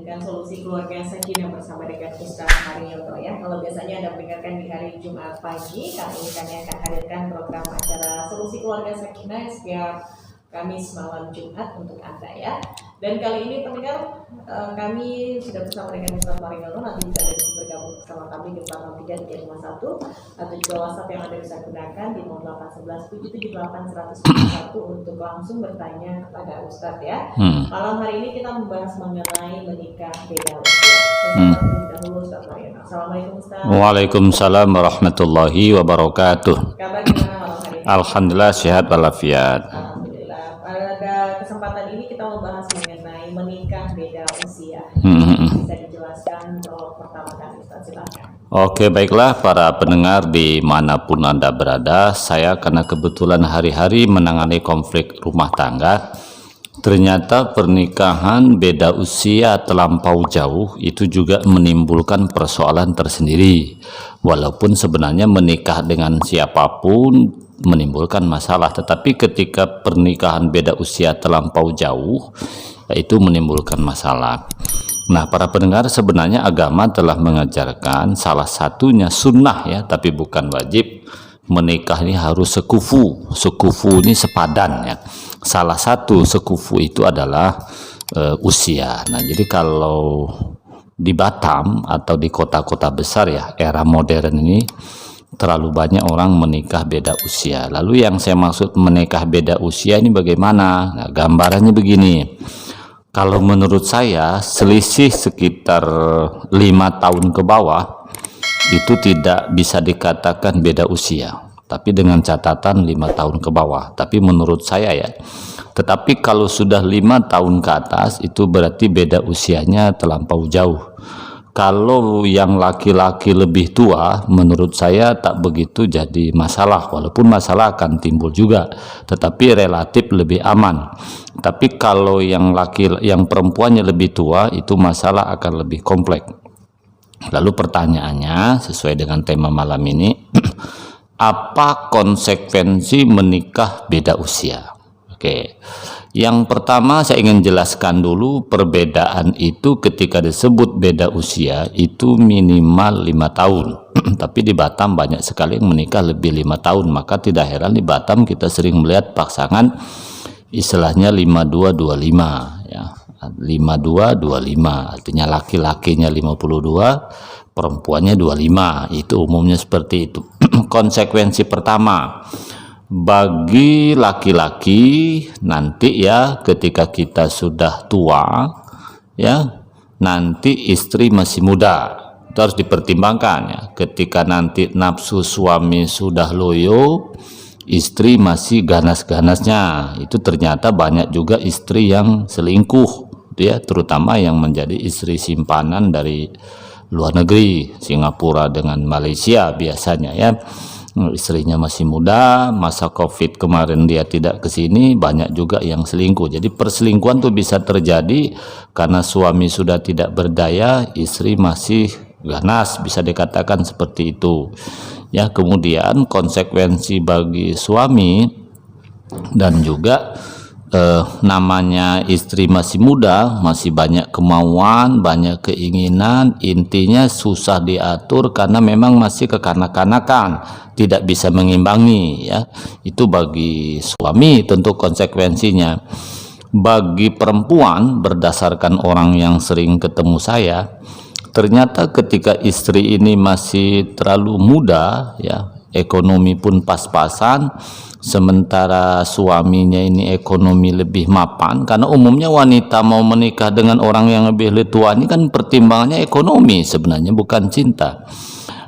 dengan solusi keluarga sakinah bersama dengan Ustaz Haryoto ya. Kalau biasanya Anda mendengarkan di hari Jumat pagi, kali ini kami akan hadirkan program acara solusi keluarga sakinah setiap Kamis malam Jumat untuk Anda ya. Dan kali ini pendengar kami sudah bersama dengan Ustaz Haryoto, nanti bisa ada bergabung bersama kami di 403 atau juga WhatsApp yang Anda bisa gunakan di 0811 778 141 untuk langsung bertanya kepada Ustadz ya. Malam hari ini kita membahas mengenai menikah beda usia. Assalamualaikum Ustaz. Waalaikumsalam warahmatullahi wabarakatuh. Kabar gimana malam hari ini? Alhamdulillah sehat walafiat. Alhamdulillah. Pada kesempatan ini kita membahas mengenai menikah beda usia. Bisa dijelaskan untuk pertama kali Ustaz, silakan. Oke, baiklah para pendengar dimanapun Anda berada, saya karena kebetulan hari-hari menangani konflik rumah tangga, ternyata pernikahan beda usia terlampau jauh itu juga menimbulkan persoalan tersendiri. Walaupun sebenarnya menikah dengan siapapun menimbulkan masalah, tetapi ketika pernikahan beda usia terlampau jauh, itu menimbulkan masalah. Nah, para pendengar, sebenarnya agama telah mengajarkan salah satunya sunnah ya, tapi bukan wajib. Menikah ini harus sekufu. Sekufu ini sepadan ya. Salah satu sekufu itu adalah usia. Nah, jadi kalau di Batam atau di kota-kota besar ya, era modern ini terlalu banyak orang menikah beda usia. Lalu yang saya maksud menikah beda usia ini bagaimana? Nah, gambarannya begini. Kalau menurut saya selisih sekitar 5 tahun ke bawah itu tidak bisa dikatakan beda usia, tapi dengan catatan 5 tahun ke bawah. Tapi menurut saya ya, tetapi kalau sudah 5 tahun ke atas itu berarti beda usianya terlampau jauh. Kalau yang laki-laki lebih tua, menurut saya tak begitu jadi masalah, walaupun masalah akan timbul juga, tetapi relatif lebih aman. Tapi kalau yang perempuannya lebih tua, itu masalah akan lebih kompleks. Lalu pertanyaannya sesuai dengan tema malam ini, apa konsekuensi menikah beda usia? Oke. Yang pertama saya ingin jelaskan dulu perbedaan itu ketika disebut beda usia itu minimal 5 tahun. Tapi di Batam banyak sekali yang menikah lebih 5 tahun, maka tidak heran di Batam kita sering melihat pasangan istilahnya 5225 ya. 5225 artinya laki-lakinya 52, perempuannya 25. Itu umumnya seperti itu. Konsekuensi pertama, bagi laki-laki nanti ya ketika kita sudah tua ya, nanti istri masih muda, itu harus dipertimbangkan ya. Ketika nanti nafsu suami sudah loyo, istri masih ganas-ganasnya, itu ternyata banyak juga istri yang selingkuh ya, terutama yang menjadi istri simpanan dari luar negeri, Singapura dengan Malaysia biasanya ya. Istrinya masih muda, masa COVID kemarin dia tidak ke sini, banyak juga yang selingkuh. Jadi perselingkuhan tuh bisa terjadi karena suami sudah tidak berdaya, istri masih ganas, bisa dikatakan seperti itu. Ya, kemudian konsekuensi bagi suami dan juga namanya istri masih muda, masih banyak kemauan, banyak keinginan, intinya susah diatur karena memang masih kekanak-kanakan, tidak bisa mengimbangi ya. Itu bagi suami tentu konsekuensinya. Bagi perempuan, berdasarkan orang yang sering ketemu saya, ternyata ketika istri ini masih terlalu muda ya, ekonomi pun pas-pasan, sementara suaminya ini ekonomi lebih mapan, karena umumnya wanita mau menikah dengan orang yang lebih tua ini kan pertimbangannya ekonomi sebenarnya, bukan cinta.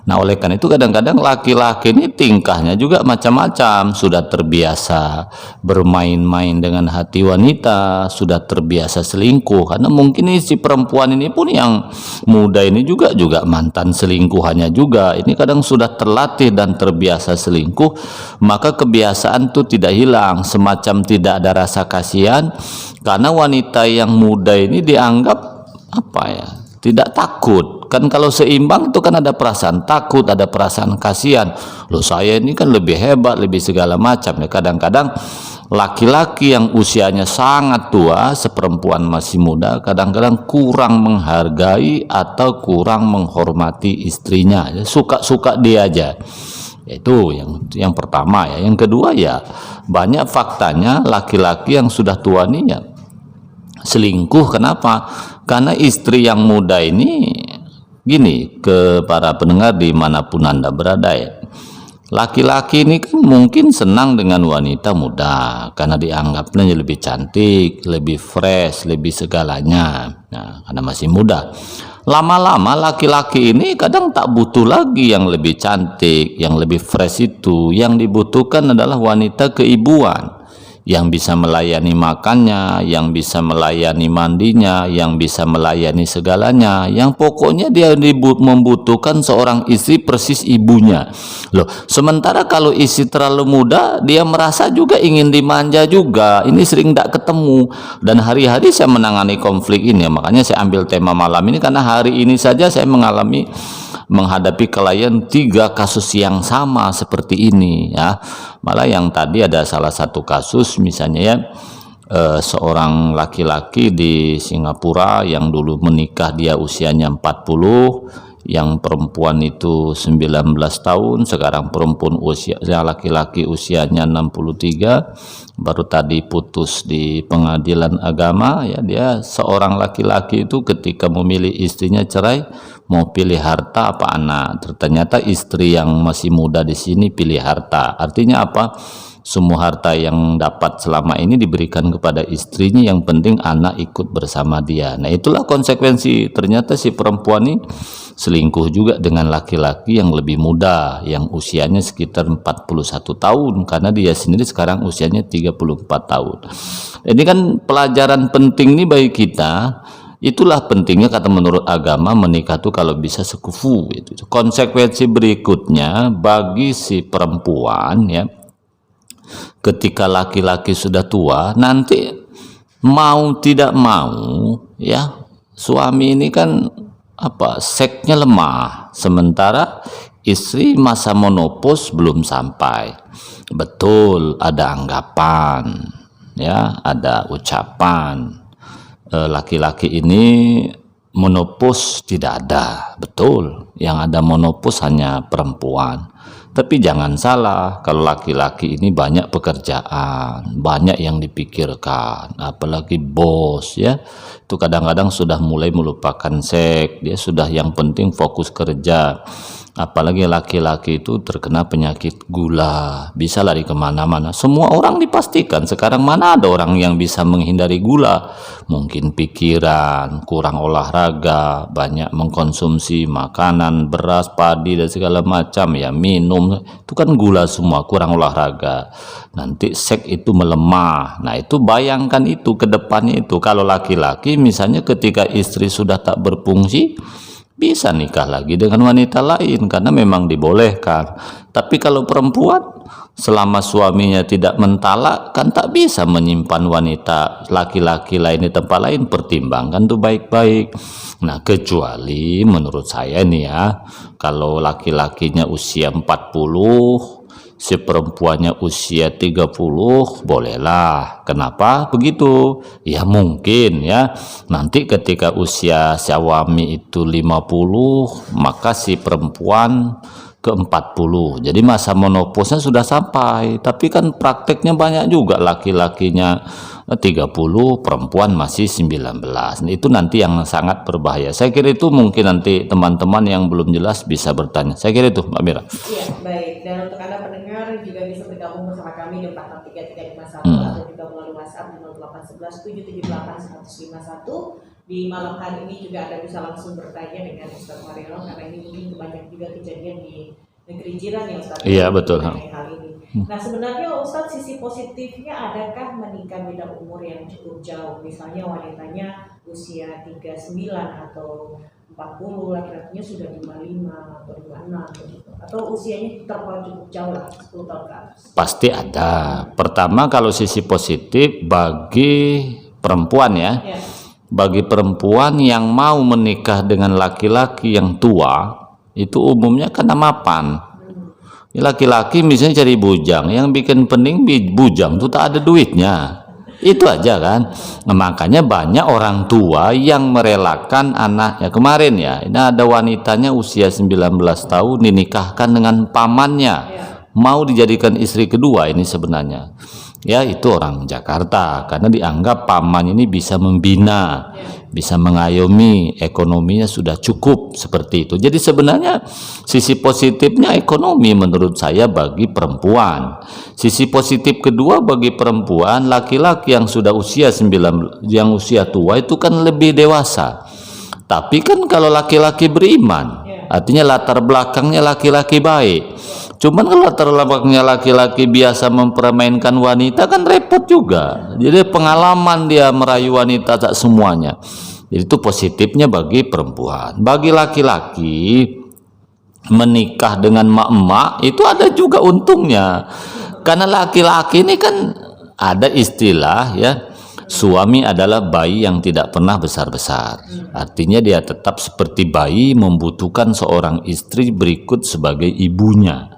Nah, oleh karena itu kadang-kadang laki-laki ini tingkahnya juga macam-macam, sudah terbiasa bermain-main dengan hati wanita, sudah terbiasa selingkuh, karena mungkin si perempuan ini pun yang muda ini juga mantan selingkuhannya juga. Ini kadang sudah terlatih dan terbiasa selingkuh, maka kebiasaan itu tidak hilang, semacam tidak ada rasa kasihan, karena wanita yang muda ini dianggap apa ya, tidak takut. Kan kalau seimbang itu kan ada perasaan takut, ada perasaan kasihan. Loh, saya ini kan lebih hebat, lebih segala macam ya. Kadang-kadang laki-laki yang usianya sangat tua, seperempuan masih muda, kadang-kadang kurang menghargai atau kurang menghormati istrinya. Suka-suka dia aja. Itu yang pertama ya. Yang kedua ya, banyak faktanya laki-laki yang sudah tua nih ya selingkuh. Kenapa? Karena istri yang muda ini, gini, ke para pendengar dimanapun Anda berada ya, laki-laki ini kan mungkin senang dengan wanita muda karena dianggapnya lebih cantik, lebih fresh, lebih segalanya. Nah, karena masih muda. Lama-lama laki-laki ini kadang tak butuh lagi yang lebih cantik, yang lebih fresh itu. Yang dibutuhkan adalah wanita keibuan, yang bisa melayani makannya, yang bisa melayani mandinya, yang bisa melayani segalanya. Yang pokoknya dia membutuhkan seorang istri persis ibunya. Loh, sementara kalau istri terlalu muda, dia merasa juga ingin dimanja juga. Ini sering tidak ketemu. Dan hari-hari saya menangani konflik ini, makanya saya ambil tema malam ini karena hari ini saja saya menghadapi klien 3 kasus yang sama seperti ini ya. Malah yang tadi ada salah satu kasus misalnya ya, seorang laki-laki di Singapura yang dulu menikah, dia usianya 40, yang perempuan itu 19 tahun, sekarang perempuan laki-laki usianya 63, baru tadi putus di pengadilan agama ya. Dia seorang laki-laki itu ketika memilih istrinya cerai, mau pilih harta apa anak. Ternyata istri yang masih muda di sini pilih harta. Artinya apa? Semua harta yang dapat selama ini diberikan kepada istrinya, yang penting anak ikut bersama dia. Nah, itulah konsekuensi. Ternyata si perempuan ini selingkuh juga dengan laki-laki yang lebih muda, yang usianya sekitar 41 tahun, karena dia sendiri sekarang usianya 34 tahun. Ini kan pelajaran penting nih bagi kita. Itulah pentingnya, kata menurut agama, menikah tuh kalau bisa sekufu. Itu konsekuensi berikutnya bagi si perempuan ya, ketika laki-laki sudah tua, nanti mau tidak mau ya, suami ini kan seksnya lemah, sementara istri masa menopause belum sampai. Betul, ada anggapan ya, ada ucapan laki-laki ini menopause tidak ada. Betul, yang ada menopause hanya perempuan. Tapi jangan salah, kalau laki-laki ini banyak pekerjaan, banyak yang dipikirkan, apalagi bos ya, itu kadang-kadang sudah mulai melupakan seks, dia sudah yang penting fokus kerja. Apalagi laki-laki itu terkena penyakit gula, bisa lari kemana-mana. Semua orang dipastikan sekarang, mana ada orang yang bisa menghindari gula. Mungkin pikiran, kurang olahraga, banyak mengkonsumsi makanan, beras, padi dan segala macam ya, minum, itu kan gula semua, kurang olahraga. Nanti seks itu melemah. Nah, itu bayangkan itu ke depannya itu. Kalau laki-laki misalnya ketika istri sudah tak berfungsi, bisa nikah lagi dengan wanita lain karena memang dibolehkan. Tapi kalau perempuan, selama suaminya tidak mentalak, kan tak bisa menyimpan wanita laki-laki lain di tempat lain. Pertimbangkan tuh baik-baik. Nah, kecuali menurut saya nih ya, kalau laki-lakinya usia 40, si perempuannya usia 30, bolehlah. Kenapa begitu? Ya mungkin ya, nanti ketika usia suami itu 50, maka si perempuan ke 40. Jadi masa menopausnya sudah sampai. Tapi kan prakteknya banyak juga, laki-lakinya 30, perempuan masih 19. Nah, itu nanti yang sangat berbahaya. Saya kira itu mungkin nanti teman-teman yang belum jelas bisa bertanya. Saya kira itu, Mbak Mira. Iya, baik. Dan untuk Anda pendengar juga bisa bergabung bersama kami di 46351 atau juga melalui WhatsApp di 0811 778 151. Di malam hari ini juga Anda bisa langsung bertanya dengan Ustaz Marilon, karena ini mungkin banyak juga kejadian di negeri jiran ya Ustaz. Iya, betul. Hal ini. Nah, sebenarnya Ustaz, sisi positifnya adakah menikah beda umur yang cukup jauh? Misalnya wanitanya usia 39 atau 40, laki-lakinya sudah 55 atau 56 begitu. Atau usianya terpaut cukup jauh lah, 10 tahun ke atas. Pasti ada. Pertama, kalau sisi positif bagi perempuan ya. Bagi perempuan yang mau menikah dengan laki-laki yang tua, itu umumnya karena mapan. Laki-laki misalnya cari bujang, yang bikin pening bujang tuh tak ada duitnya. Itu aja kan. Nah, makanya banyak orang tua yang merelakan anaknya. Kemarin ya, ini ada wanitanya usia 19 tahun dinikahkan dengan pamannya. Mau dijadikan istri kedua ini sebenarnya. Ya, itu orang Jakarta karena dianggap paman ini bisa membina, bisa mengayomi, ekonominya sudah cukup seperti itu. Jadi sebenarnya sisi positifnya ekonomi menurut saya bagi perempuan. Sisi positif kedua bagi perempuan, laki-laki yang sudah usia yang usia tua itu kan lebih dewasa. Tapi kan kalau laki-laki beriman, artinya latar belakangnya laki-laki baik. Cuman kalau latar belakangnya laki-laki biasa mempermainkan wanita kan repot juga. Jadi pengalaman dia merayu wanita tak semuanya. Jadi itu positifnya bagi perempuan. Bagi laki-laki menikah dengan mak-emak itu ada juga untungnya. Karena laki-laki ini kan ada istilah ya, suami adalah bayi yang tidak pernah besar-besar. Artinya dia tetap seperti bayi membutuhkan seorang istri berikut sebagai ibunya.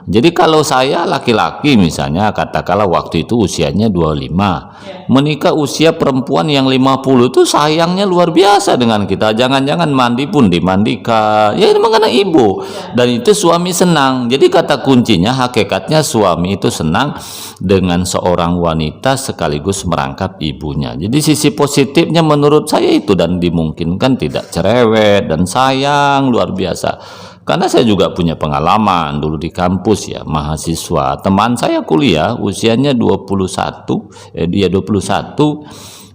Jadi kalau saya laki-laki misalnya katakanlah waktu itu usianya 25, menikah usia perempuan yang 50 itu sayangnya luar biasa dengan kita. Jangan-jangan mandi pun dimandikan. Ya ini karena ibu. Dan itu suami senang. Jadi kata kuncinya hakikatnya suami itu senang dengan seorang wanita sekaligus merangkap ibunya. Jadi sisi positifnya menurut saya itu, dan dimungkinkan tidak cerewet dan sayang luar biasa. Karena saya juga punya pengalaman dulu di kampus ya, mahasiswa. Teman saya kuliah usianya 21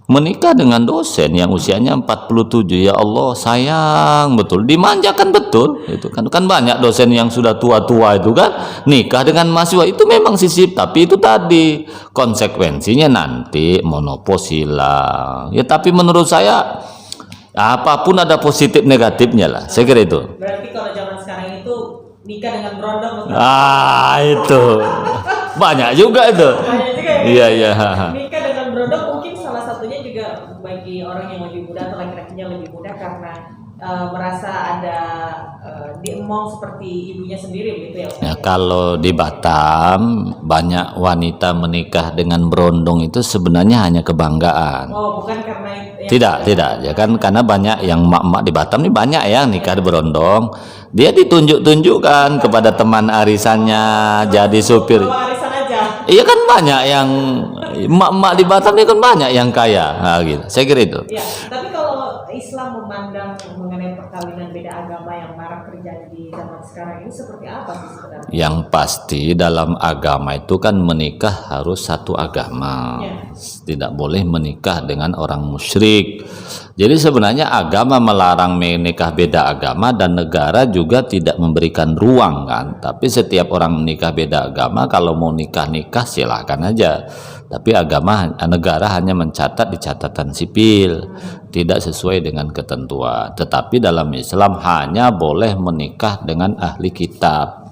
menikah dengan dosen yang usianya 47. Ya Allah, sayang betul, dimanjakan betul. Itu kan banyak dosen yang sudah tua-tua itu kan nikah dengan mahasiswa, itu memang sisip, tapi itu tadi konsekuensinya nanti monoposi lah. Ya tapi menurut saya apapun ada positif negatifnya lah. Saya kira itu. Berarti kalau zaman sekarang itu nikah dengan berondong. Itu banyak juga itu. Banyak juga ya. Iya iya. Nikah dengan berondong mungkin salah satunya juga bagi orang yang lebih muda atau laki-lakinya lebih muda karena merasa ada diemong seperti ibunya sendiri gitu ya. Ya kalau di Batam banyak wanita menikah dengan berondong itu sebenarnya hanya kebanggaan. Oh, bukan karena Tidak ya kan, karena banyak yang mak-mak di Batam ini banyak yang nikah berondong. Dia ditunjuk-tunjukkan kepada teman arisannya jadi supir. Arisan aja. Iya kan banyak yang mak-mak di Batam ini kan banyak yang kaya. Nah, gitu. Saya kira itu. Ya, tapi kalau Islam memandang mengenai perkawinan beda agama yang marak terjadi di zaman sekarang ini seperti apa sih sebenarnya? Yang pasti dalam agama itu kan menikah harus satu agama. Tidak boleh menikah dengan orang musyrik. Jadi sebenarnya agama melarang menikah beda agama dan negara juga tidak memberikan ruang kan. Tapi setiap orang menikah beda agama kalau mau nikah silakan aja. Tapi negara hanya mencatat di catatan sipil, tidak sesuai dengan ketentuan. Tetapi dalam Islam hanya boleh menikah dengan ahli kitab.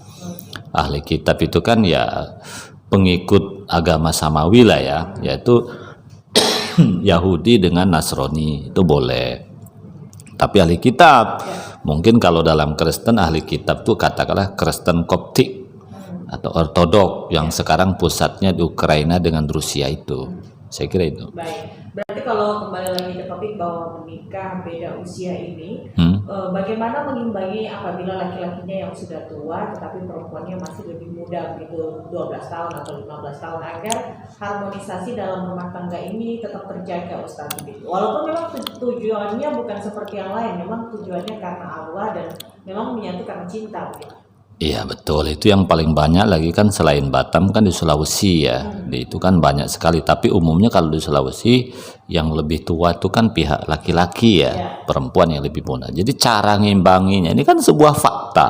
Ahli kitab itu kan ya pengikut agama samawi lah ya, yaitu Yahudi dengan Nasrani, itu boleh. Tapi ahli kitab, mungkin kalau dalam Kristen ahli kitab tuh katakanlah Kristen Koptik atau Ortodok yang sekarang pusatnya di Ukraina dengan Rusia itu. Saya kira itu. Baik. Berarti kalau kembali lagi ke topik bahwa menikah beda usia ini, bagaimana mengimbangi apabila laki-lakinya yang sudah tua tetapi perempuannya masih lebih muda begitu 12 tahun atau 15 tahun agar harmonisasi dalam rumah tangga ini tetap terjaga Ustaz begitu. Walaupun memang tujuannya bukan seperti yang lain, memang tujuannya karena Allah dan memang menyatu karena cinta begitu. Iya betul, itu yang paling banyak lagi kan selain Batam kan di Sulawesi ya. Itu kan banyak sekali, tapi umumnya kalau di Sulawesi yang lebih tua itu kan pihak laki-laki ya, perempuan yang lebih muda. Jadi cara ngimbanginya ini kan sebuah fakta.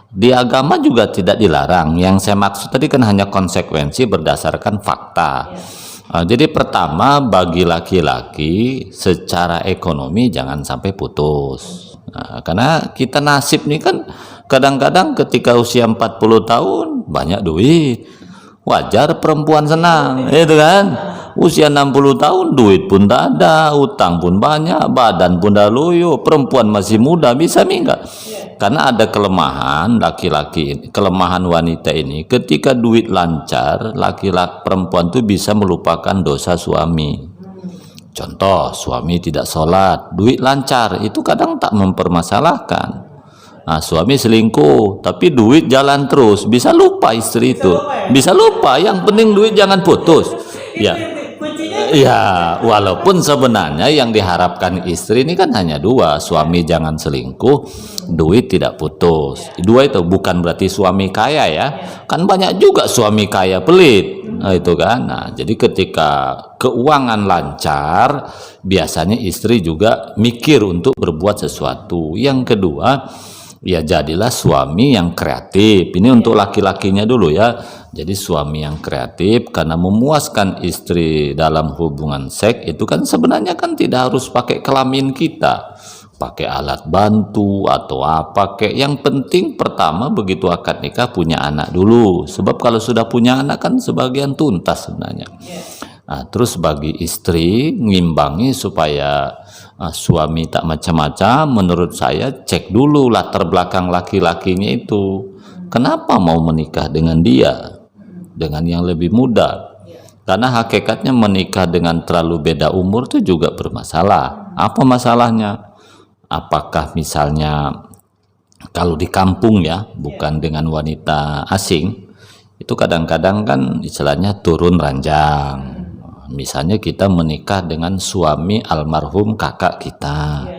Di agama juga tidak dilarang. Yang saya maksud tadi kan hanya konsekuensi berdasarkan fakta. Jadi pertama bagi laki-laki secara ekonomi jangan sampai putus. Karena kita nasib nih kan kadang-kadang ketika usia 40 tahun banyak duit, wajar perempuan senang, itu kan. Usia 60 tahun duit pun tak ada, utang pun banyak, badan pun dah loyo, perempuan masih muda bisa minggat. Karena ada kelemahan laki-laki ini, kelemahan wanita ini, ketika duit lancar, laki-laki perempuan tuh bisa melupakan dosa suami. Contoh, suami tidak sholat, duit lancar, itu kadang tak mempermasalahkan. Nah, suami selingkuh, tapi duit jalan terus, bisa lupa istri itu, bisa lupa. Yang penting duit jangan putus. Ya, ya, walaupun sebenarnya yang diharapkan istri ini kan hanya dua, suami jangan selingkuh, duit tidak putus. Dua itu bukan berarti suami kaya ya, kan banyak juga suami kaya pelit. Nah, itu kan. Nah, jadi ketika keuangan lancar, biasanya istri juga mikir untuk berbuat sesuatu. Yang kedua, ya jadilah suami yang kreatif. Ini untuk laki-lakinya dulu ya. Jadi suami yang kreatif, karena memuaskan istri dalam hubungan seks itu kan sebenarnya kan tidak harus pakai kelamin kita, pakai alat bantu atau apa, kayak yang penting pertama begitu akad nikah punya anak dulu. Sebab kalau sudah punya anak kan sebagian tuntas sebenarnya. Nah, terus bagi istri ngimbangi supaya suami tak macam-macam, menurut saya cek dulu latar belakang laki-lakinya itu. Kenapa mau menikah dengan dia? Dengan yang lebih muda. Karena hakikatnya menikah dengan terlalu beda umur itu juga bermasalah. Apa masalahnya? Apakah misalnya kalau di kampung ya, bukan dengan wanita asing, itu kadang-kadang kan istilahnya turun ranjang. Misalnya kita menikah dengan suami almarhum kakak kita.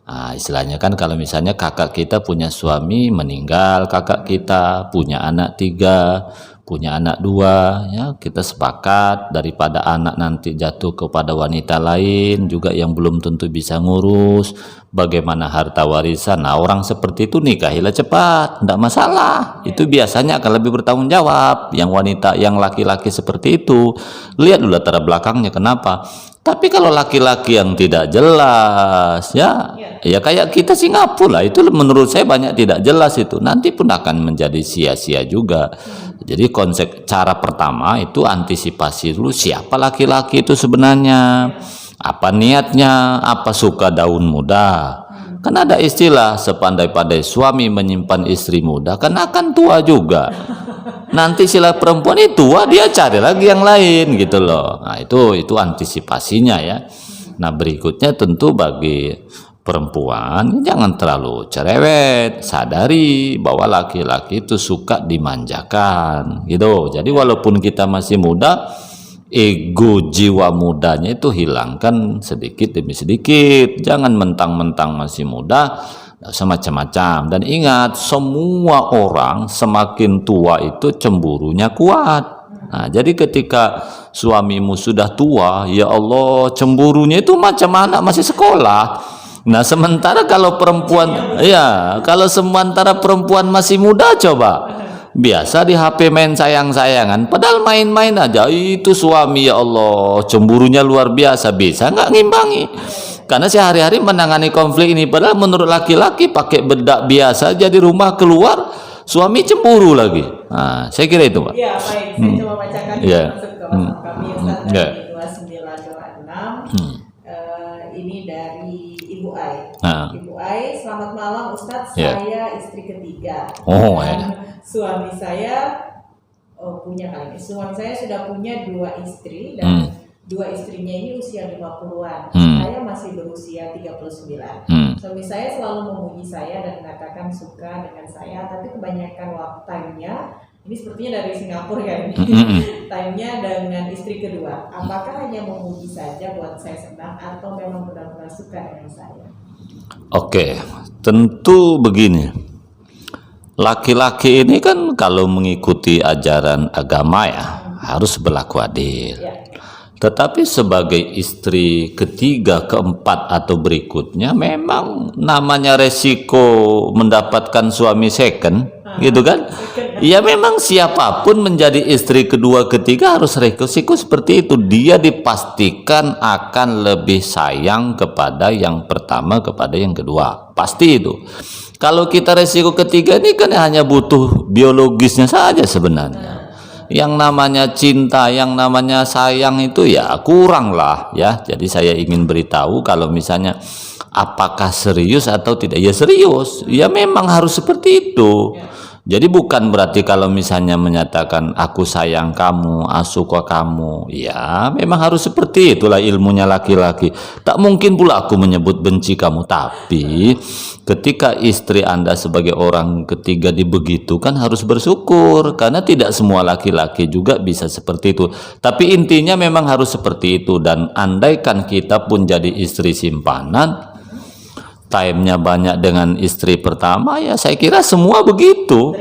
Nah, istilahnya kan kalau misalnya kakak kita punya suami meninggal, kakak kita punya anak 3, punya anak 2, ya kita sepakat daripada anak nanti jatuh kepada wanita lain juga yang belum tentu bisa ngurus bagaimana harta warisan. Nah, orang seperti itu nikahilah cepat, tidak masalah. Itu biasanya akan lebih bertanggung jawab. Yang wanita, yang laki-laki seperti itu, lihat dulu latar belakangnya kenapa. Tapi kalau laki-laki yang tidak jelas, ya kayak kita Singapura lah, itu menurut saya banyak tidak jelas itu. Nanti pun akan menjadi sia-sia juga. Jadi konsep cara pertama itu antisipasi dulu siapa laki-laki itu sebenarnya, apa niatnya, apa suka daun muda. Kan ada istilah sepandai-pandai suami menyimpan istri muda kan akan tua juga. Nanti sila perempuan itu tua, dia cari lagi yang lain gitu loh. Nah, itu antisipasinya ya. Nah, berikutnya tentu bagi perempuan jangan terlalu cerewet, sadari bahwa laki-laki itu suka dimanjakan gitu. Jadi walaupun kita masih muda, ego jiwa mudanya itu hilangkan sedikit demi sedikit. Jangan mentang-mentang masih muda tidak usah macam-macam. Dan ingat, semua orang semakin tua itu cemburunya kuat. Nah, jadi ketika suamimu sudah tua, ya Allah, cemburunya itu macam anak masih sekolah. Nah, sementara kalau perempuan, ya, kalau sementara perempuan masih muda, coba biasa di HP main sayang-sayangan, padahal main-main aja, itu suami ya Allah, cemburunya luar biasa, bisa nggak ngimbangi? Karena sehari-hari menangani konflik ini, padahal menurut laki-laki pakai bedak biasa aja di rumah, keluar suami cemburu lagi. Nah, saya kira itu, Pak. Iya, baik. Saya coba bacakan masuk ke WhatsApp kami Ustaz dari 2926. Ini dari Ibu Ai. Ibu Ai, selamat malam Ustaz. Saya istri ketiga. Suami saya punya kali ini. Suami saya sudah punya 2 istri dan 2 istrinya ini usia 50-an. Saya masih berusia 39. Suami saya selalu memuji saya dan mengatakan suka dengan saya, tapi kebanyakan waktunya ini sepertinya dari Singapura ya ini. Time-nya dengan istri kedua. Apakah hanya memuji saja buat saya senang atau memang benar-benar suka dengan saya? Oke, tentu begini. Laki-laki ini kan kalau mengikuti ajaran agama ya harus berlaku adil. Tetapi sebagai istri ketiga, keempat atau berikutnya memang namanya resiko mendapatkan suami second, gitu kan? Ya memang siapapun menjadi istri kedua, ketiga harus resiko seperti itu. Dia dipastikan akan lebih sayang kepada yang pertama, kepada yang kedua. Pasti itu. Kalau kita resiko ketiga ini kan hanya butuh biologisnya saja sebenarnya. Yang namanya cinta, yang namanya sayang itu ya kurang lah ya. Jadi saya ingin beritahu kalau misalnya apakah serius atau tidak? Ya serius, ya memang harus seperti itu. Jadi bukan berarti kalau misalnya menyatakan aku sayang kamu, aku suka kamu, ya memang harus seperti itulah ilmunya laki-laki. Tak mungkin pula aku menyebut benci kamu. Tapi ketika istri Anda sebagai orang ketiga dibegitukan harus bersyukur, karena tidak semua laki-laki juga bisa seperti itu. Tapi intinya memang harus seperti itu. Dan andaikan kita pun jadi istri simpanan, time-nya banyak dengan istri pertama, ya saya kira semua begitu.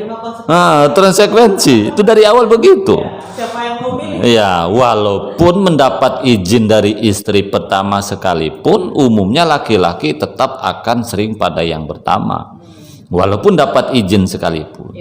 Konsekuensi itu dari awal begitu. Siapa yang mau milih? Ya, walaupun mendapat izin dari istri pertama sekalipun, umumnya laki-laki tetap akan sering pada yang pertama, walaupun dapat izin sekalipun.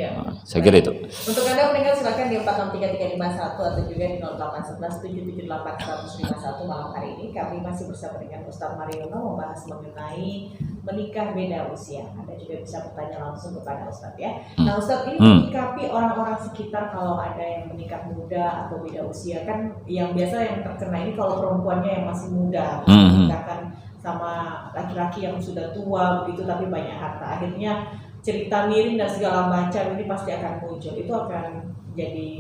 Saya kira itu. Untuk Anda mendengar silakan di 463351 atau juga di 0811777851 malam hari ini kami masih bersama dengan Ustaz Mariono membahas mengenai menikah beda usia. Anda juga bisa bertanya langsung kepada Ustaz ya. Nah Ustaz, ini menyikapi orang-orang sekitar kalau ada yang menikah muda atau beda usia, kan yang biasa yang terkena ini kalau perempuannya yang masih muda menikahkan sama laki-laki yang sudah tua begitu tapi banyak harta, akhirnya cerita miring dan segala macam ini pasti akan muncul. Itu akan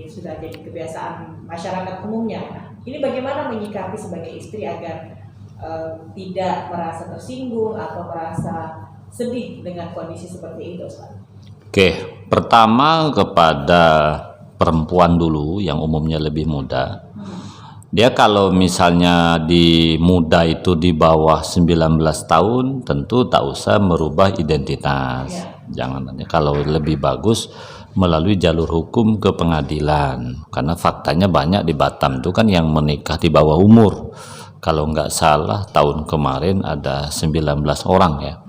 sudah jadi kebiasaan masyarakat umumnya. Nah, ini bagaimana menyikapi sebagai istri agar tidak merasa tersinggung atau merasa sedih dengan kondisi seperti itu, Ustaz? Oke, pertama kepada perempuan dulu yang umumnya lebih muda. Dia kalau misalnya di muda itu di bawah 19 tahun tentu tak usah merubah identitas. Jangan, kalau lebih bagus melalui jalur hukum ke pengadilan, karena faktanya banyak di Batam itu kan yang menikah di bawah umur. Kalau nggak salah tahun kemarin ada 19 orang ya.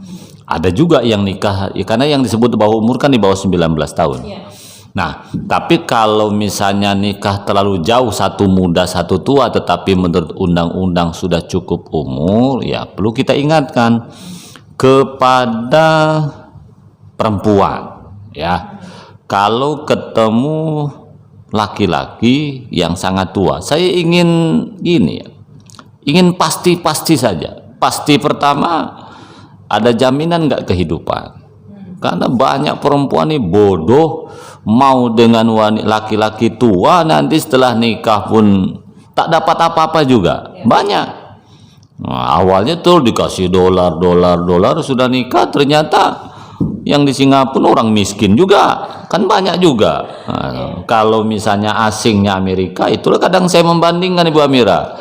Ada juga yang nikah karena yang disebut bawah umur kan di bawah 19 tahun. Nah, tapi kalau misalnya nikah terlalu jauh, satu muda satu tua, tetapi menurut undang-undang sudah cukup umur, ya perlu kita ingatkan kepada perempuan ya. Kalau ketemu laki-laki yang sangat tua, saya ingin gini ya, ingin pasti-pasti saja. Pasti pertama, ada jaminan nggak kehidupan? Karena banyak perempuan ini bodoh, mau dengan laki-laki tua, nanti setelah nikah pun tak dapat apa-apa juga. Banyak. Nah, awalnya tuh dikasih dolar, sudah nikah ternyata yang di Singapura orang miskin juga, kan banyak juga. Nah, kalau misalnya asingnya Amerika, itulah kadang saya membandingkan Ibu Amira.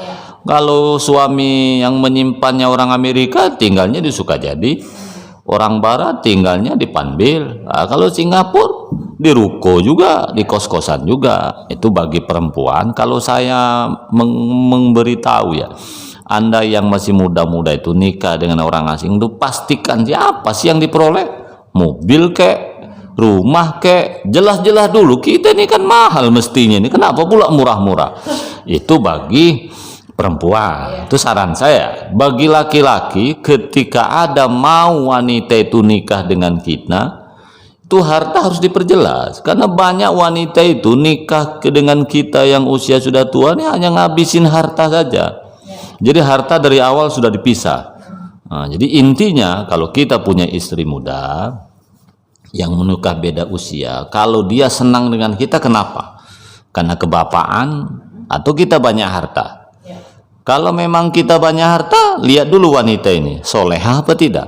Kalau suami yang menyimpannya orang Amerika, tinggalnya di Sukajadi. Orang Barat tinggalnya di Panbil. Nah, kalau Singapura di ruko juga, di kos-kosan juga. Itu bagi perempuan. Kalau saya memberitahu ya, Anda yang masih muda-muda itu nikah dengan orang asing itu pastikan siapa sih yang diperoleh? Mobil kek, rumah kek, jelas-jelas dulu kita ini kan mahal mestinya ini. Kenapa pula murah-murah? Itu bagi perempuan. Itu saran saya. Bagi laki-laki, ketika ada mau wanita itu nikah dengan kita, itu harta harus diperjelas. Karena banyak wanita itu nikah dengan kita yang usia sudah tua ini hanya ngabisin harta saja. Jadi harta dari awal sudah dipisah. Nah, jadi intinya kalau kita punya istri muda yang menikah beda usia, kalau dia senang dengan kita, kenapa? Karena kebapaan atau kita banyak harta. Kalau memang kita banyak harta, lihat dulu wanita ini solehah apa tidak.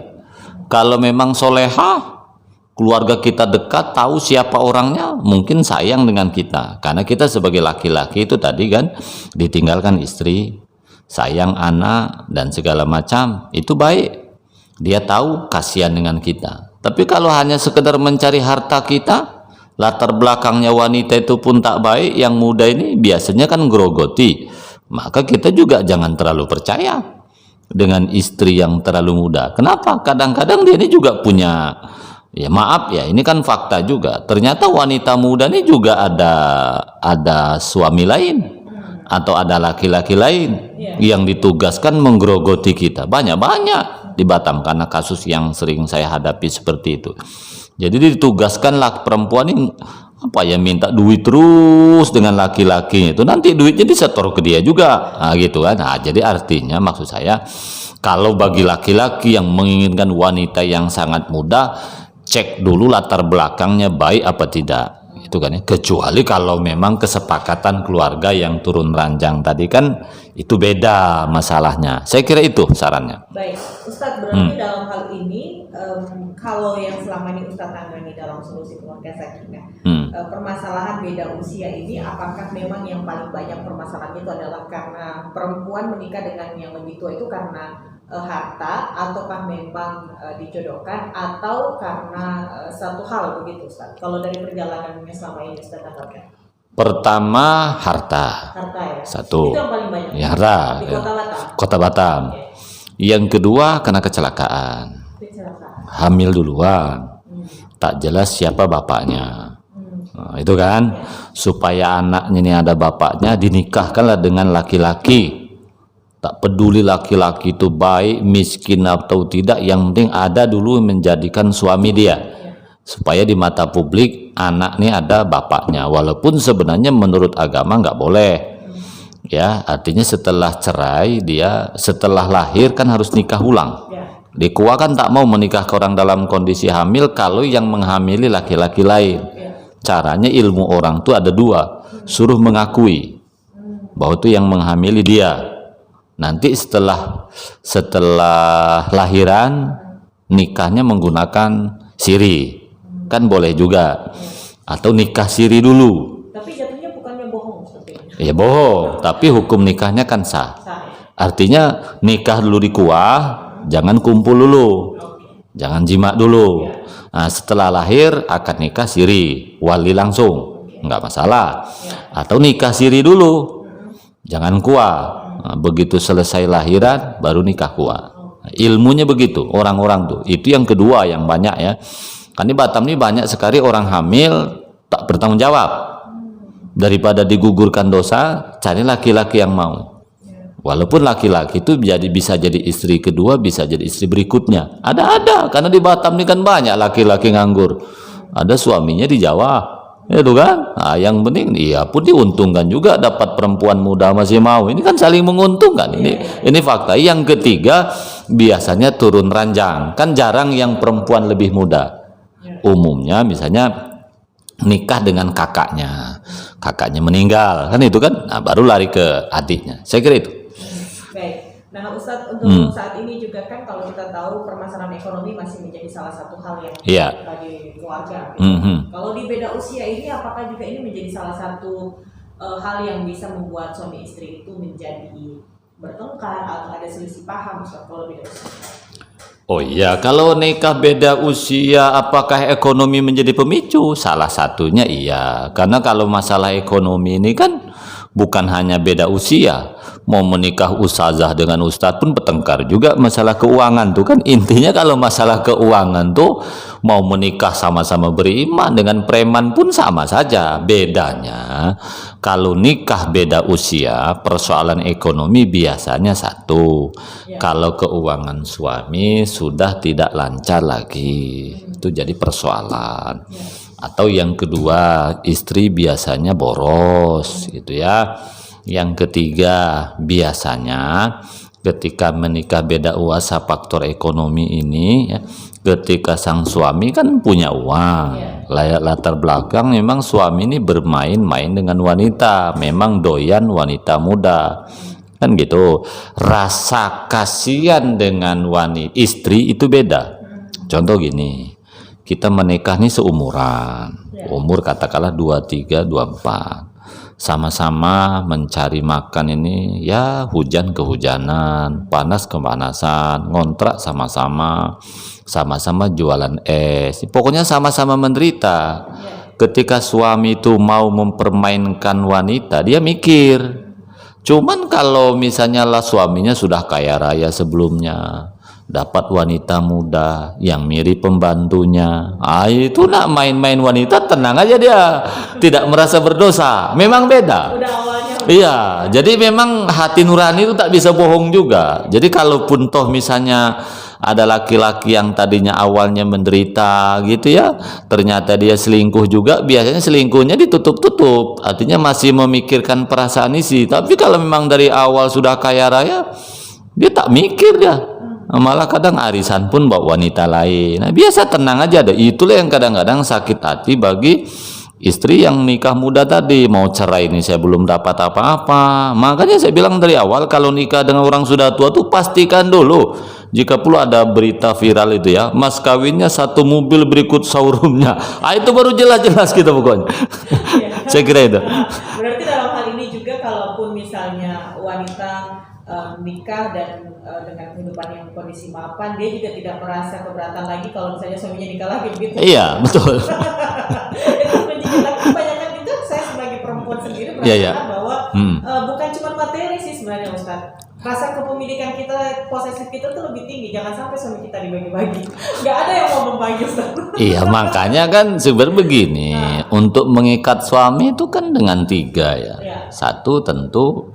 Kalau memang solehah, keluarga kita dekat, tahu siapa orangnya, mungkin sayang dengan kita. Karena kita sebagai laki-laki itu tadi kan ditinggalkan istri, sayang anak dan segala macam, itu baik. Dia tahu kasihan dengan kita. Tapi kalau hanya sekedar mencari harta kita, latar belakangnya wanita itu pun tak baik, yang muda ini biasanya kan grogoti. Maka kita juga jangan terlalu percaya dengan istri yang terlalu muda. Kenapa? Kadang-kadang dia ini juga punya, ya maaf ya, ini kan fakta juga. Ternyata wanita muda ini juga ada suami lain atau ada laki-laki lain yang ditugaskan menggerogoti kita. Banyak-banyak di Batam karena kasus yang sering saya hadapi seperti itu. Jadi ditugaskan perempuan ini apa ya, minta duit terus dengan laki-laki itu, nanti duitnya disetor ke dia juga, nah, gitu kan. Nah, jadi artinya maksud saya Kalau bagi laki-laki yang menginginkan wanita yang sangat muda, cek dulu latar belakangnya baik apa tidak. Itu kan ya. Kecuali kalau memang kesepakatan keluarga yang turun ranjang tadi kan itu beda masalahnya. Saya kira itu sarannya. Baik, Ustadz, berarti dalam hal ini kalau yang selama ini Ustadz tangani dalam solusi keluarga sakinah, permasalahan beda usia ini apakah memang yang paling banyak permasalahan itu adalah karena perempuan menikah dengan yang lebih tua itu karena harta, ataukah memang dijodohkan, atau karena satu hal begitu Ustadz? Kalau dari perjalanannya selama ini Ustadz dapatkan. Pertama harta. Harta ya. Satu. Itu yang paling banyak. Ya, harta. Di Kota Batam. Kota Batam. Oke. Yang kedua karena kecelakaan. Kecelakaan. Hamil duluan. Tak jelas siapa bapaknya. Nah, itu kan supaya anaknya ini ada bapaknya, dinikahkanlah dengan laki-laki. Tak peduli laki-laki itu baik, miskin atau tidak, yang penting ada dulu menjadikan suami dia. Supaya di mata publik anak ini ada bapaknya, walaupun sebenarnya menurut agama nggak boleh. Ya, artinya setelah cerai dia setelah lahir kan harus nikah ulang. Di KUA kan tak mau menikah ke orang dalam kondisi hamil kalau yang menghamili laki-laki lain. Caranya ilmu orang tuh ada dua, suruh mengakui bahwa itu yang menghamili dia. Nanti setelah lahiran nikahnya menggunakan siri, kan boleh juga, atau nikah siri dulu. Tapi jatuhnya bukannya bohong seperti ini. Ya bohong, tapi hukum nikahnya kan sah. Artinya nikah dulu di KUA, jangan kumpul dulu, jangan jima dulu. Nah, setelah lahir akad nikah siri, wali langsung, nggak masalah. Atau nikah siri dulu, jangan KUA. Nah, begitu selesai lahiran baru nikah KUA. Nah, ilmunya begitu orang-orang tuh. Itu yang kedua yang banyak ya. Kan di Batam ini banyak sekali orang hamil tak bertanggung jawab. Daripada digugurkan dosa, cari laki-laki yang mau. Walaupun laki-laki itu bisa jadi istri kedua, bisa jadi istri berikutnya. Ada karena di Batam ini kan banyak laki-laki nganggur. Ada suaminya di Jawa. Itu kan, nah, yang penting iya pun diuntungkan juga dapat perempuan muda masih mau. Ini kan saling menguntungkan. Ini fakta. Yang ketiga biasanya turun ranjang. Kan jarang yang perempuan lebih muda. Umumnya misalnya nikah dengan kakaknya meninggal, kan itu kan. Nah, baru lari ke adiknya. Saya kira itu. Baik. Nah, Ustadz, untuk saat ini juga kan kalau kita tahu permasalahan ekonomi masih menjadi salah satu hal yang bagi keluarga. Kalau di beda usia ini, apakah juga ini menjadi salah satu hal yang bisa membuat suami istri itu menjadi bertengkar atau ada selisih paham, Ustadz, kalau beda usia? Oh iya, kalau nikah beda usia, apakah ekonomi menjadi pemicu? Salah satunya iya, karena kalau masalah ekonomi ini kan bukan hanya beda usia. Mau menikah ustazah dengan ustadz pun bertengkar juga masalah keuangan tuh kan. Intinya kalau masalah keuangan tuh mau menikah sama-sama beriman dengan preman pun sama saja. Bedanya kalau nikah beda usia, persoalan ekonomi biasanya satu. Kalau keuangan suami sudah tidak lancar lagi, itu jadi persoalan. Atau yang kedua, istri biasanya boros gitu ya. Yang ketiga, biasanya ketika menikah beda usia faktor ekonomi ini ya, ketika sang suami kan punya uang, latar belakang memang suami ini bermain-main dengan wanita, memang doyan wanita muda, kan gitu. Rasa kasihan dengan wanita istri itu beda. Contoh gini, kita menikah nih seumuran, umur katakanlah 23, 24. Sama-sama mencari makan ini ya, hujan kehujanan, panas kepanasan, ngontrak sama-sama jualan es, pokoknya sama-sama menderita. Ketika suami itu mau mempermainkan wanita, dia mikir. Cuman kalau misalnya lah suaminya sudah kaya raya sebelumnya, dapat wanita muda yang mirip pembantunya, itu nak main-main wanita, tenang aja dia, tidak merasa berdosa. Memang beda. Iya, jadi memang hati nurani itu tak bisa bohong juga. Jadi kalaupun toh misalnya ada laki-laki yang tadinya awalnya menderita gitu ya, ternyata dia selingkuh juga, biasanya selingkuhnya ditutup-tutup, artinya masih memikirkan perasaan isi. Tapi kalau memang dari awal sudah kaya raya, Dia tak mikir dia. Malah kadang arisan pun bawa wanita lain. Nah, biasa tenang aja deh. Itulah yang kadang-kadang sakit hati bagi istri yang nikah muda tadi. Mau cerai ini saya belum dapat apa-apa. Makanya saya bilang dari awal, kalau nikah dengan orang sudah tua tuh pastikan dulu. Jika perlu ada berita viral itu ya, mas kawinnya satu mobil berikut showroomnya. Itu baru jelas-jelas kita pokoknya. Saya kira itu. Berarti dalam hal ini juga, kalaupun misalnya wanita nikah dan dengan kehidupan yang kondisi mapan, dia juga tidak merasa keberatan lagi kalau misalnya suaminya nikah lagi, begitu? Iya, betul. Itu kunci. Tapi kebanyakan juga saya sebagai perempuan sendiri merasakan bahwa bukan cuma materi sih sebenarnya, Ustaz. Rasa kepemilikan kita, posesif kita tuh lebih tinggi. Jangan sampai suami kita dibagi-bagi. Nggak ada yang mau membagi, Ustaz. Iya, makanya kan sebenarnya begini. Untuk mengikat suami itu kan dengan 3 ya. Satu tentu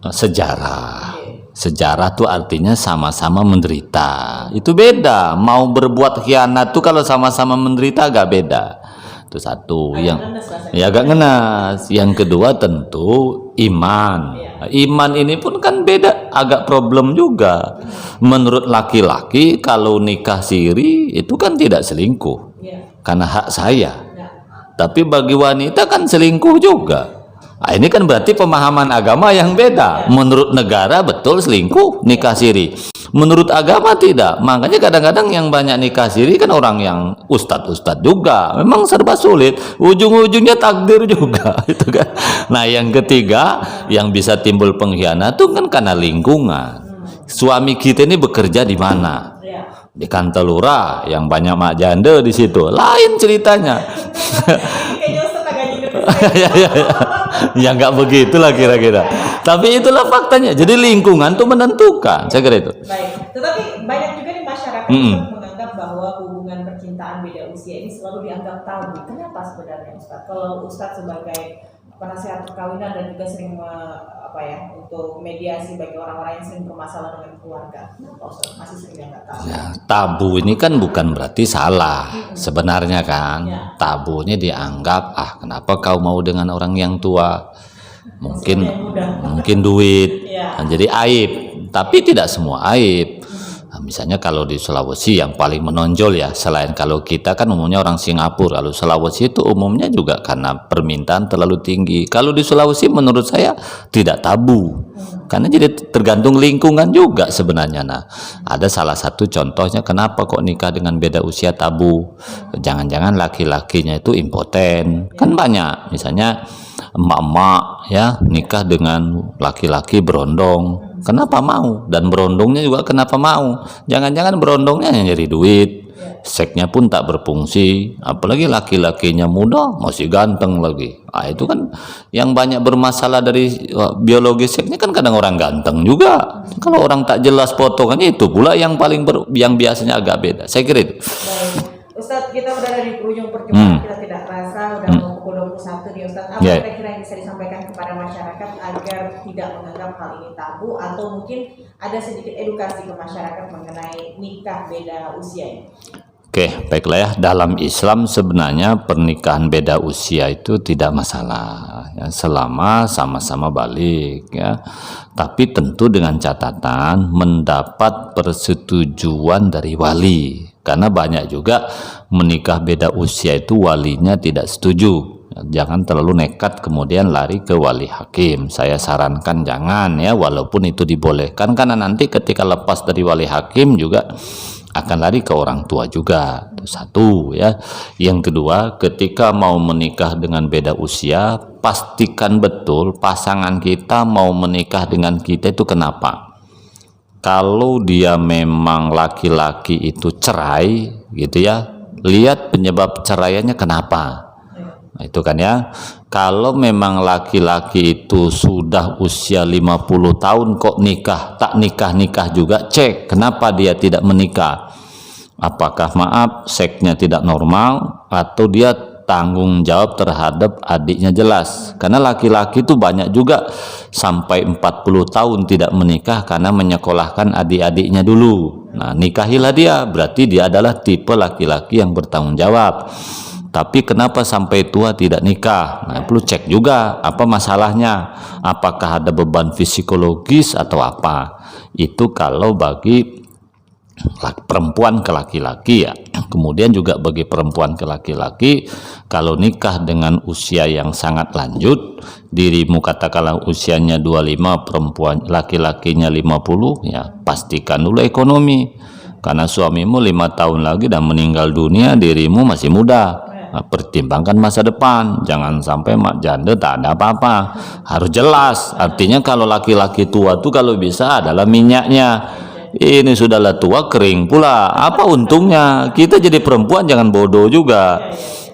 sejarah. Sejarah tuh artinya sama-sama menderita. Itu beda. Mau berbuat khianat tuh kalau sama-sama menderita agak beda. Itu satu. Agak ngenas. Yang kedua tentu iman. Iman ini pun kan beda, agak problem juga. Menurut laki-laki kalau nikah siri itu kan tidak selingkuh. Karena hak saya. Tapi bagi wanita kan selingkuh juga. Nah, ini kan berarti pemahaman agama yang beda. Menurut negara betul selingkuh, nikah siri. Menurut agama tidak. Makanya kadang-kadang yang banyak nikah siri kan orang yang ustadz-ustadz juga. Memang serba sulit. Ujung-ujungnya takdir juga, itu kan. Nah, yang ketiga yang bisa timbul pengkhianat itu kan karena lingkungan. Suami kita ini bekerja di mana? Di kantor lurah yang banyak mak janda di situ. Lain ceritanya. Ya nggak begitulah kira-kira. Tapi itulah faktanya. Jadi lingkungan tuh menentukan. Saya kira itu. Baik. Tetapi banyak juga di masyarakat yang menganggap bahwa hubungan percintaan beda usia ini selalu dianggap tabu. Kenapa sebenarnya, Ustaz? Kalau Ustaz sebagai penasehat perkawinan dan juga sering untuk mediasi bagi orang-orang yang sering bermasalah dengan keluarga, kenapa Ustaz masih sering dianggap tabu? Ya, tabu ini kan bukan berarti salah sebenarnya kan. Tabunya dianggap kenapa kau mau dengan orang yang tua, mungkin duit. Nah, jadi aib. Tapi tidak semua aib. Nah, misalnya kalau di Sulawesi yang paling menonjol ya, selain kalau kita kan umumnya orang Singapura, kalau Sulawesi itu umumnya juga karena permintaan terlalu tinggi. Kalau di Sulawesi menurut saya tidak tabu, karena jadi tergantung lingkungan juga sebenarnya. Nah, ada salah satu contohnya kenapa kok nikah dengan beda usia tabu. Jangan-jangan laki-lakinya itu impoten, kan banyak. Misalnya emak-emak ya nikah dengan laki-laki berondong. Kenapa mau? Dan berondongnya juga kenapa mau? Jangan-jangan berondongnya yang nyari duit, seksnya pun tak berfungsi, apalagi laki-lakinya muda, masih ganteng lagi. Itu kan yang banyak bermasalah dari biologi seksnya kan kadang orang ganteng juga. Kalau orang tak jelas potongannya itu pula yang paling yang biasanya agak beda. Saya kira itu. Ustadz, kita udah di ujung perjumpaan, kita tidak terasa udah mau pukul 21 nih Ustadz. Apa kira-kira yang bisa disampaikan kepada masyarakat agar tidak menganggap hal ini tabu, atau mungkin ada sedikit edukasi ke masyarakat mengenai nikah beda usia ini? Oke, baiklah ya. Dalam Islam sebenarnya pernikahan beda usia itu tidak masalah ya, selama sama-sama balik ya. Tapi tentu dengan catatan mendapat persetujuan dari wali. Karena banyak juga menikah beda usia itu walinya tidak setuju. Jangan terlalu nekat kemudian lari ke wali hakim. Saya sarankan jangan ya, walaupun itu dibolehkan, karena nanti ketika lepas dari wali hakim juga akan lari ke orang tua juga. Itu satu ya. Yang kedua, ketika mau menikah dengan beda usia, pastikan betul pasangan kita mau menikah dengan kita itu kenapa. Kalau dia memang laki-laki itu cerai gitu ya, lihat penyebab ceraiannya kenapa. Nah, itu kan ya. Kalau memang laki-laki itu sudah usia 50 tahun kok tak nikah juga, cek kenapa dia tidak menikah. Apakah seksnya tidak normal, atau dia tanggung jawab terhadap adiknya jelas. Karena laki-laki itu banyak juga sampai 40 tahun tidak menikah karena menyekolahkan adik-adiknya dulu. Nah, nikahilah dia, berarti dia adalah tipe laki-laki yang bertanggung jawab. tapi kenapa sampai tua tidak nikah? Nah, perlu cek juga apa masalahnya, apakah ada beban psikologis atau apa. Itu kalau bagi perempuan ke laki-laki ya. Kemudian juga bagi perempuan ke laki-laki, kalau nikah dengan usia yang sangat lanjut, dirimu katakanlah usianya 25, perempuan laki-lakinya 50, ya pastikan dulu ekonomi. Karena suamimu 5 tahun lagi dan meninggal dunia, dirimu masih muda. Nah, pertimbangkan masa depan, jangan sampai mak janda tak ada apa-apa. Harus jelas. Artinya kalau laki-laki tua tuh kalau bisa adalah minyaknya. Ini sudahlah tua kering pula, apa untungnya? Kita jadi perempuan jangan bodoh juga.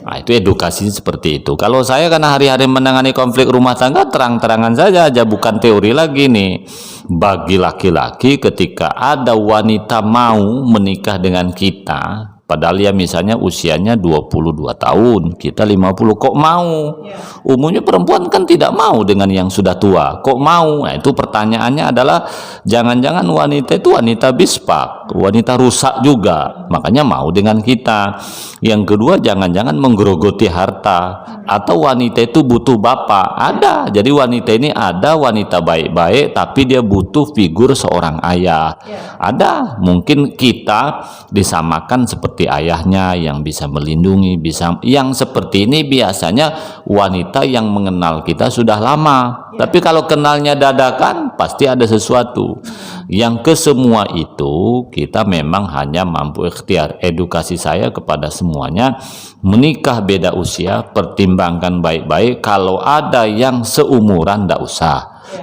Nah, itu edukasi seperti itu. Kalau saya karena hari-hari menangani konflik rumah tangga, terang-terangan saja aja, bukan teori lagi nih. Bagi laki-laki ketika ada wanita mau menikah dengan kita, padahal ya misalnya usianya 22 tahun, kita 50, kok mau? Umumnya perempuan kan tidak mau dengan yang sudah tua, kok mau? Nah, itu pertanyaannya adalah jangan-jangan wanita itu wanita bispak, wanita rusak juga, makanya mau dengan kita. Yang kedua, jangan-jangan menggerogoti harta, atau wanita itu butuh bapak. Ada, jadi wanita ini ada wanita baik-baik tapi dia butuh figur seorang ayah. Ada, mungkin kita disamakan seperti ayahnya yang bisa melindungi, bisa yang seperti ini biasanya wanita yang mengenal kita sudah lama. Tapi kalau kenalnya dadakan pasti ada sesuatu. Yang kesemua itu kita memang hanya mampu ikhtiar. Edukasi saya kepada semuanya, menikah beda usia, pertimbangkan baik-baik. Kalau ada yang seumuran tidak usah.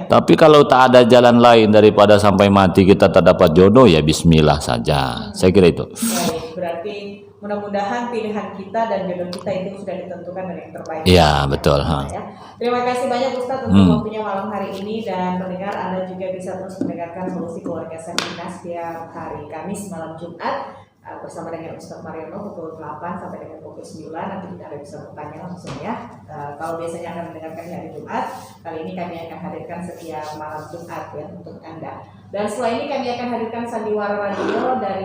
Tapi kalau tak ada jalan lain daripada sampai mati kita tak dapat jodoh, ya bismillah saja. Saya kira itu. Baik, berarti mudah-mudahan pilihan kita dan jodoh kita itu sudah ditentukan dengan yang terbaik. Iya, betul. Ya. Terima kasih banyak Ustadz untuk waktunya malam hari ini, dan pendengar Anda juga bisa terus mendengarkan Solusi Keluarga Sakinah setiap hari Kamis malam Jumat bersama dengan Ustadz Mariono pukul 8 sampai dengan pukul 9. Nanti kita ada bisa bertanya langsung ya. Kalau biasanya Anda mendengarkan hari Jumat, kali ini kami akan hadirkan setiap malam Jumat ya untuk Anda. Dan setelah ini kami akan hadirkan sandiwara radio dari